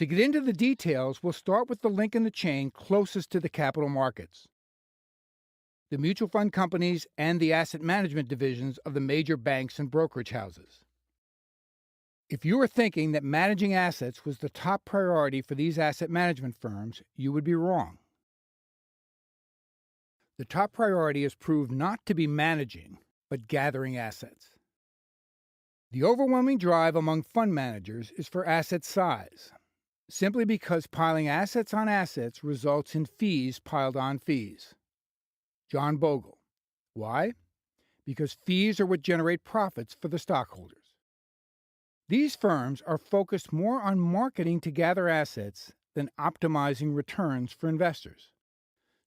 To get into the details, we'll start with the link in the chain closest to the capital markets: the mutual fund companies and the asset management divisions of the major banks and brokerage houses. If you were thinking that managing assets was the top priority for these asset management firms, you would be wrong. The top priority has proved not to be managing, but gathering assets. The overwhelming drive among fund managers is for asset size, simply because piling assets on assets results in fees piled on fees. John Bogle. Why? Because fees are what generate profits for the stockholders. These firms are focused more on marketing to gather assets than optimizing returns for investors.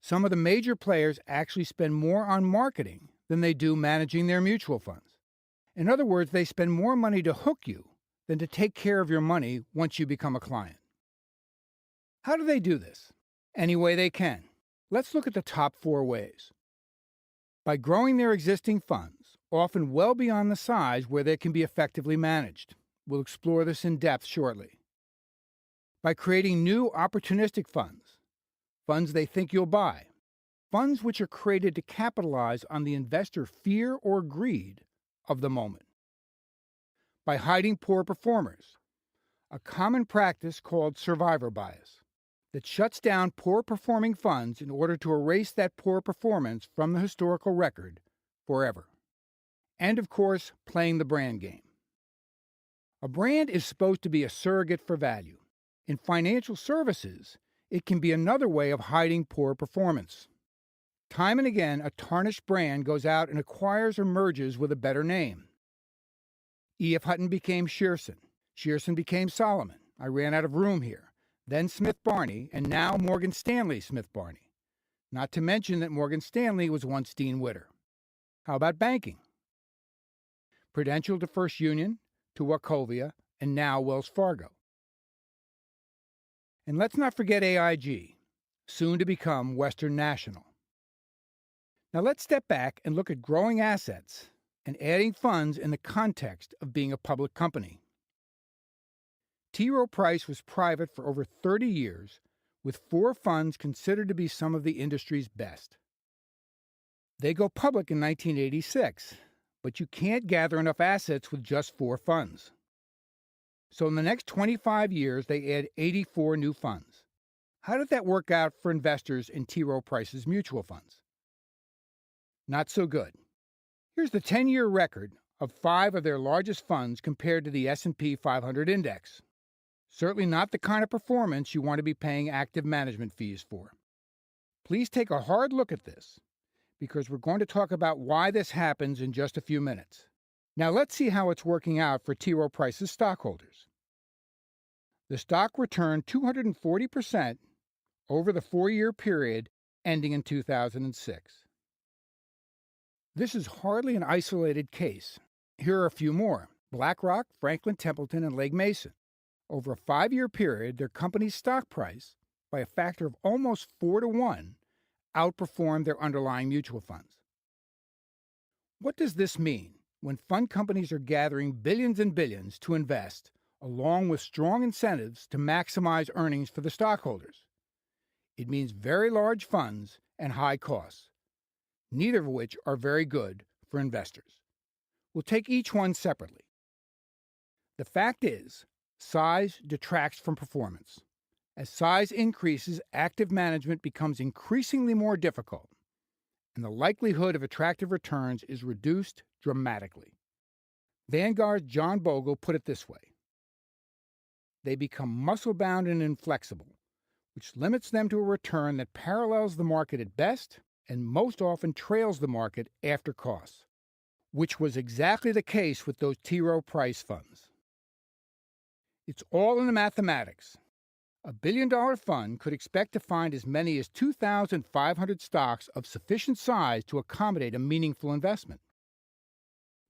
Some of the major players actually spend more on marketing than they do managing their mutual funds. In other words, they spend more money to hook you than to take care of your money once you become a client. How do they do this? Any way they can. Let's look at the top 4 ways. By growing their existing funds, often well beyond the size where they can be effectively managed. We'll explore this in depth shortly. By creating new opportunistic funds they think you'll buy, funds which are created to capitalize on the investor fear or greed of the moment. By hiding poor performers, a common practice called survivor bias that shuts down poor performing funds in order to erase that poor performance from the historical record forever. And of course, playing the brand game. A brand is supposed to be a surrogate for value. In financial services, it can be another way of hiding poor performance. Time and again, a tarnished brand goes out and acquires or merges with a better name. E.F. Hutton became Shearson. Shearson became Solomon. I ran out of room here. Then Smith Barney, and now Morgan Stanley Smith Barney. Not to mention that Morgan Stanley was once Dean Witter. How about banking? Prudential to First Union, to Wachovia, and now Wells Fargo. And let's not forget AIG, soon to become Western National. Now let's step back and look at growing assets and adding funds in the context of being a public company. T. Rowe Price was private for over 30 years, with 4 funds considered to be some of the industry's best. They go public in 1986, but you can't gather enough assets with just 4 funds. So in the next 25 years, they add 84 new funds. How did that work out for investors in T. Rowe Price's mutual funds? Not so good. Here's the 10-year record of 5 of their largest funds compared to the S&P 500 index. Certainly not the kind of performance you want to be paying active management fees for. Please take a hard look at this, because we're going to talk about why this happens in just a few minutes. Now let's see how it's working out for T. Rowe Price's stockholders. The stock returned 240% over the 4-year period ending in 2006. This is hardly an isolated case. Here are a few more: BlackRock, Franklin Templeton, and Legg Mason. Over a 5-year period, their company's stock price, by a factor of almost 4 to 1, outperformed their underlying mutual funds. What does this mean when fund companies are gathering billions and billions to invest, along with strong incentives to maximize earnings for the stockholders? It means very large funds and high costs, neither of which are very good for investors. We'll take each one separately. The fact is, size detracts from performance. As size increases, active management becomes increasingly more difficult, and the likelihood of attractive returns is reduced dramatically. Vanguard's John Bogle put it this way: they become muscle-bound and inflexible, which limits them to a return that parallels the market at best and most often trails the market after costs, which was exactly the case with those T. Rowe Price funds. It's all in the mathematics. A billion-dollar fund could expect to find as many as 2,500 stocks of sufficient size to accommodate a meaningful investment.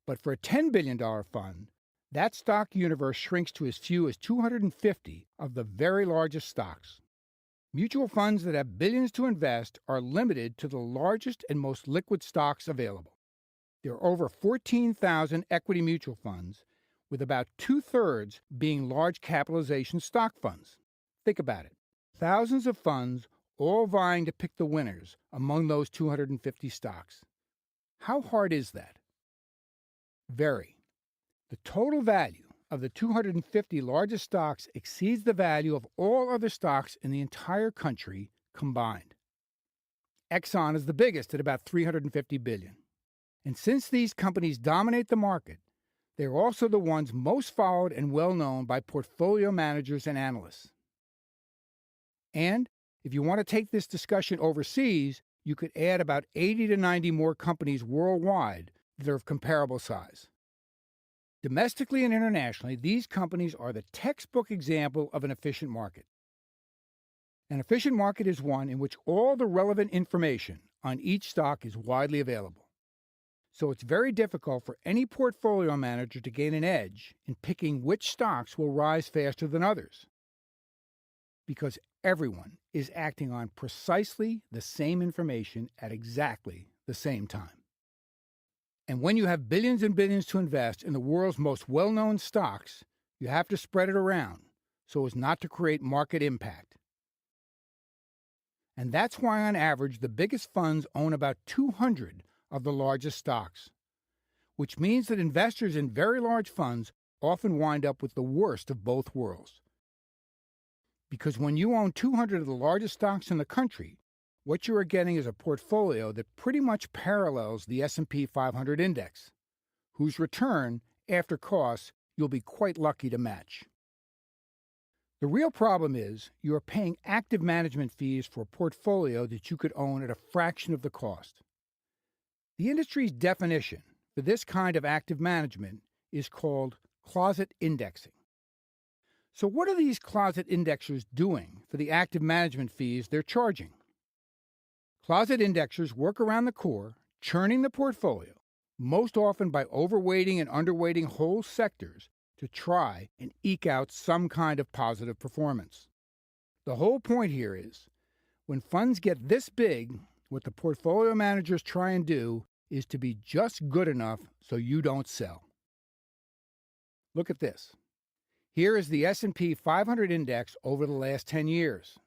But for a $10 billion fund, that stock universe shrinks to as few as 250 of the very largest stocks. Mutual funds that have billions to invest are limited to the largest and most liquid stocks available. There are over 14,000 equity mutual funds, with about 2/3 being large capitalization stock funds. Think about it. Thousands of funds all vying to pick the winners among those 250 stocks. How hard is that? Very. The total value of the 250 largest stocks exceeds the value of all other stocks in the entire country combined. Exxon is the biggest at about $350 billion. And since these companies dominate the market, they're also the ones most followed and well known by portfolio managers and analysts. And if you want to take this discussion overseas, you could add about 80 to 90 more companies worldwide that are of comparable size. Domestically and internationally, these companies are the textbook example of an efficient market. An efficient market is one in which all the relevant information on each stock is widely available. So it's very difficult for any portfolio manager to gain an edge in picking which stocks will rise faster than others, because everyone is acting on precisely the same information at exactly the same time. And when you have billions and billions to invest in the world's most well-known stocks, you have to spread it around so as not to create market impact. And that's why, on average, the biggest funds own about 200 of the largest stocks, which means that investors in very large funds often wind up with the worst of both worlds. Because when you own 200 of the largest stocks in the country, what you are getting is a portfolio that pretty much parallels the S&P 500 index, whose return, after costs, you'll be quite lucky to match. The real problem is you are paying active management fees for a portfolio that you could own at a fraction of the cost. The industry's definition for this kind of active management is called closet indexing. So what are these closet indexers doing for the active management fees they're charging? Closet indexers work around the core, churning the portfolio, most often by overweighting and underweighting whole sectors to try and eke out some kind of positive performance. The whole point here is, when funds get this big, what the portfolio managers try and do is to be just good enough so you don't sell. Look at this. Here is the S&P 500 index over the last 10 years.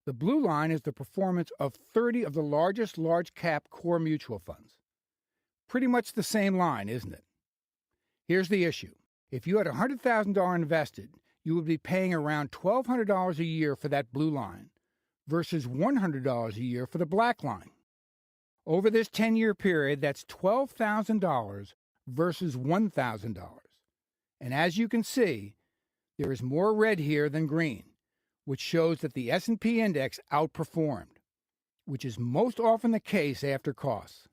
The blue line is the performance of 30 of the largest large-cap core mutual funds. Pretty much the same line, isn't it? Here's the issue. If you had $100,000 invested, you would be paying around $1,200 a year for that blue line versus $100 a year for the black line. Over this 10-year period, that's $12,000 versus $1,000. And as you can see, there is more red here than green, which shows that the S&P index outperformed, which is most often the case after costs.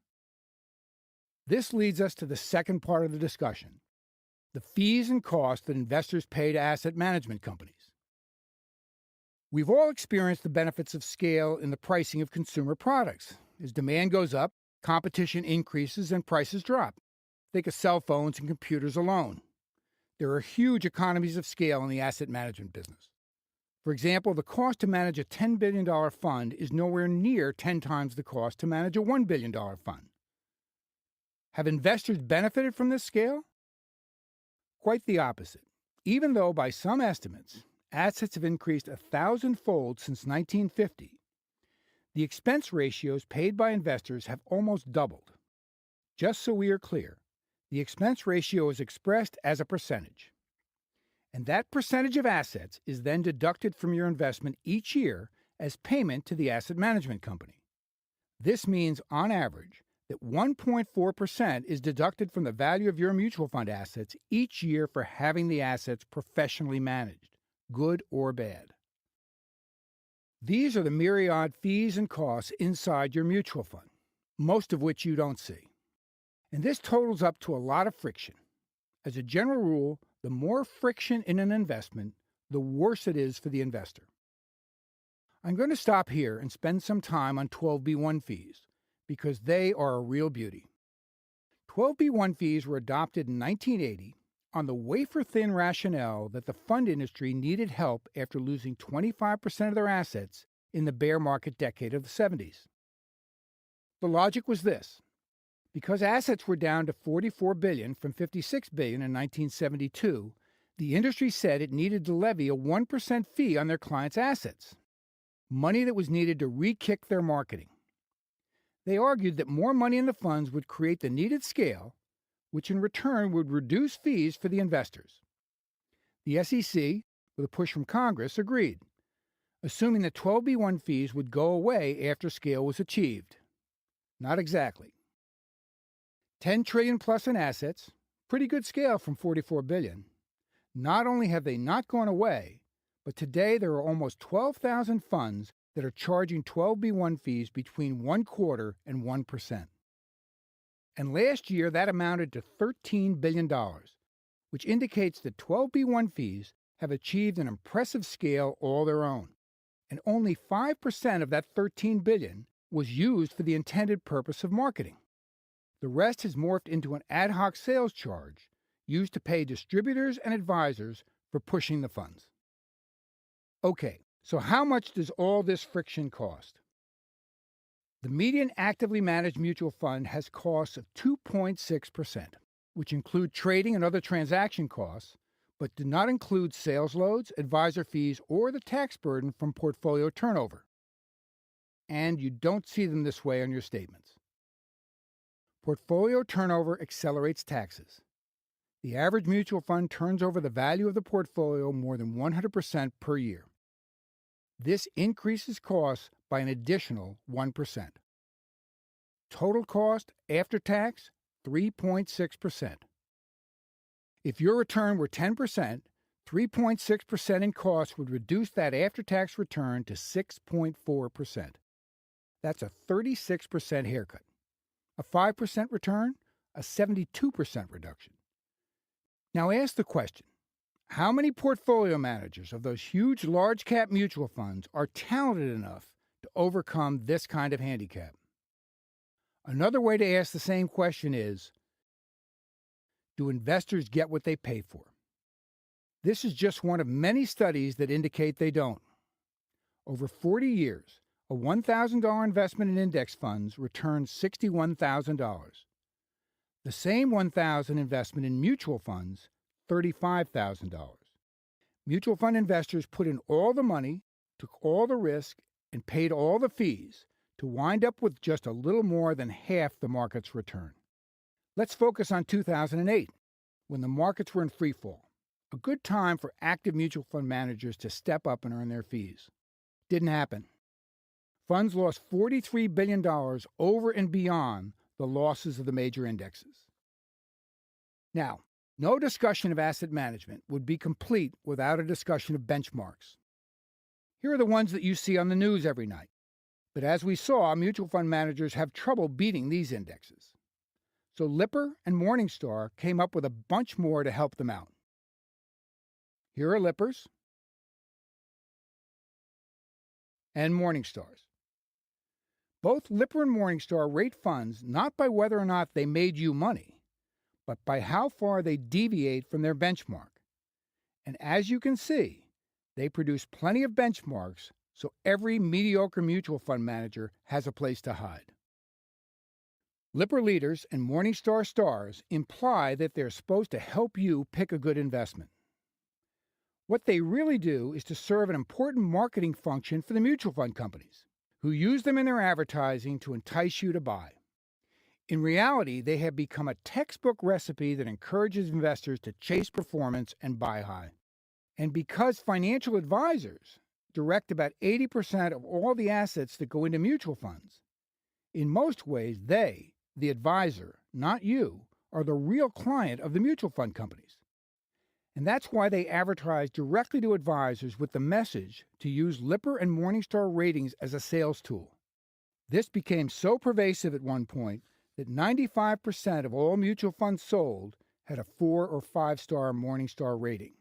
This leads us to the second part of the discussion, the fees and costs that investors pay to asset management companies. We've all experienced the benefits of scale in the pricing of consumer products. As demand goes up, competition increases and prices drop. Think of cell phones and computers alone. There are huge economies of scale in the asset management business. For example, the cost to manage a $10 billion fund is nowhere near 10 times the cost to manage a $1 billion fund. Have investors benefited from this scale? Quite the opposite. Even though, by some estimates, assets have increased 1,000-fold since 1950, the expense ratios paid by investors have almost doubled. Just so we are clear, the expense ratio is expressed as a percentage. And that percentage of assets is then deducted from your investment each year as payment to the asset management company. This means, on average, that 1.4% is deducted from the value of your mutual fund assets each year for having the assets professionally managed, good or bad. These are the myriad fees and costs inside your mutual fund, most of which you don't see. And this totals up to a lot of friction. As a general rule, the more friction in an investment, the worse it is for the investor. I'm going to stop here and spend some time on 12b-1 fees, because they are a real beauty. 12b-1 fees were adopted in 1980 on the wafer-thin rationale that the fund industry needed help after losing 25% of their assets in the bear market decade of the 70s. The logic was this. Because assets were down to $44 billion from $56 billion in 1972, The industry said it needed to levy a 1% fee on their clients' assets, money that was needed to re-kick their marketing. They argued that more money in the funds would create the needed scale, which in return would reduce fees for the investors. The SEC, with a push from Congress, agreed, assuming that 12b-1 fees would go away after scale was achieved. Not exactly. $10 trillion plus in assets, pretty good scale from $44 billion. Not only have they not gone away, but today there are almost 12,000 funds that are charging 12b-1 fees between 1/4 and 1%. And last year that amounted to $13 billion, which indicates that 12b-1 fees have achieved an impressive scale all their own, and only 5% of that $13 billion was used for the intended purpose of marketing. The rest has morphed into an ad hoc sales charge used to pay distributors and advisors for pushing the funds. Okay, so how much does all this friction cost? The median actively managed mutual fund has costs of 2.6%, which include trading and other transaction costs, but do not include sales loads, advisor fees, or the tax burden from portfolio turnover. And you don't see them this way on your statements. Portfolio turnover accelerates taxes. The average mutual fund turns over the value of the portfolio more than 100% per year. This increases costs by an additional 1%. Total cost after tax, 3.6%. If your return were 10%, 3.6% in costs would reduce that after-tax return to 6.4%. That's a 36% haircut. A 5% return, a 72% reduction. Now ask the question, how many portfolio managers of those huge large-cap mutual funds are talented enough to overcome this kind of handicap? Another way to ask the same question is, do investors get what they pay for? This is just one of many studies that indicate they don't. Over 40 years, a $1,000 investment in index funds returns $61,000. The same $1,000 investment in mutual funds, $35,000. Mutual fund investors put in all the money, took all the risk, and paid all the fees to wind up with just a little more than half the market's return. Let's focus on 2008, when the markets were in freefall, a good time for active mutual fund managers to step up and earn their fees. Didn't happen. Funds lost $43 billion over and beyond the losses of the major indexes. Now, no discussion of asset management would be complete without a discussion of benchmarks. Here are the ones that you see on the news every night. But as we saw, mutual fund managers have trouble beating these indexes. So Lipper and Morningstar came up with a bunch more to help them out. Here are Lipper's and Morningstar's. Both Lipper and Morningstar rate funds not by whether or not they made you money, but by how far they deviate from their benchmark. And as you can see, they produce plenty of benchmarks, so every mediocre mutual fund manager has a place to hide. Lipper Leaders and Morningstar Stars imply that they're supposed to help you pick a good investment. What they really do is to serve an important marketing function for the mutual fund companies, who use them in their advertising to entice you to buy. In reality, they have become a textbook recipe that encourages investors to chase performance and buy high. And because financial advisors direct about 80% of all the assets that go into mutual funds, in most ways they, the advisor, not you, are the real client of the mutual fund companies. And that's why they advertise directly to advisors with the message to use Lipper and Morningstar ratings as a sales tool. This became so pervasive at one point that 95% of all mutual funds sold had a 4 or 5 star Morningstar rating.